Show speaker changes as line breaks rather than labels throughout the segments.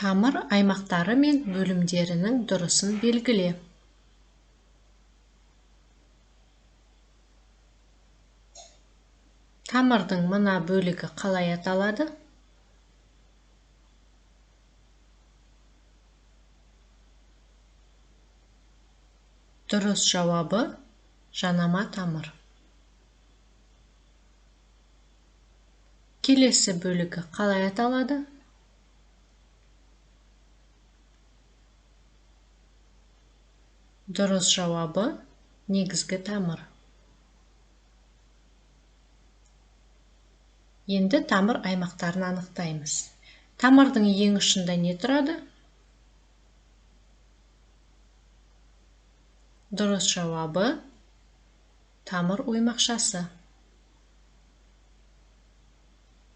Тамыр аймақтары мен бөлімдерінің дұрысын белгіле. Тамырдың мына бөлігі қалай аталады? Дұрыс жауабы жанама тамыр. Келесі бөлігі қалай аталады? Дұрыс жауабы негізгі тамыр. Енді тамыр аймақтарын анықтаймыз. Тамырдың ең ұшында не тұрады? Дұрыс жауабы тамыр оймақшасы.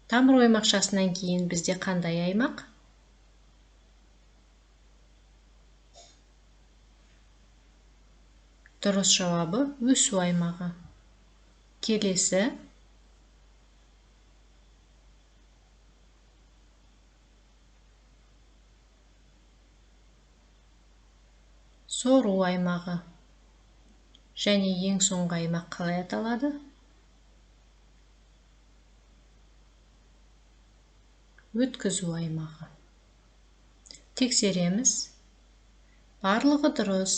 Тамыр оймақшасынан кейін бізде қандай аймақ? Дұрыс жауабы өсу аймағы. Келесі. Сору аймағы. Және ең соңғы аймақ қалай аталады? Өткізу аймағы. Тексереміз. Барлығы дұрыс.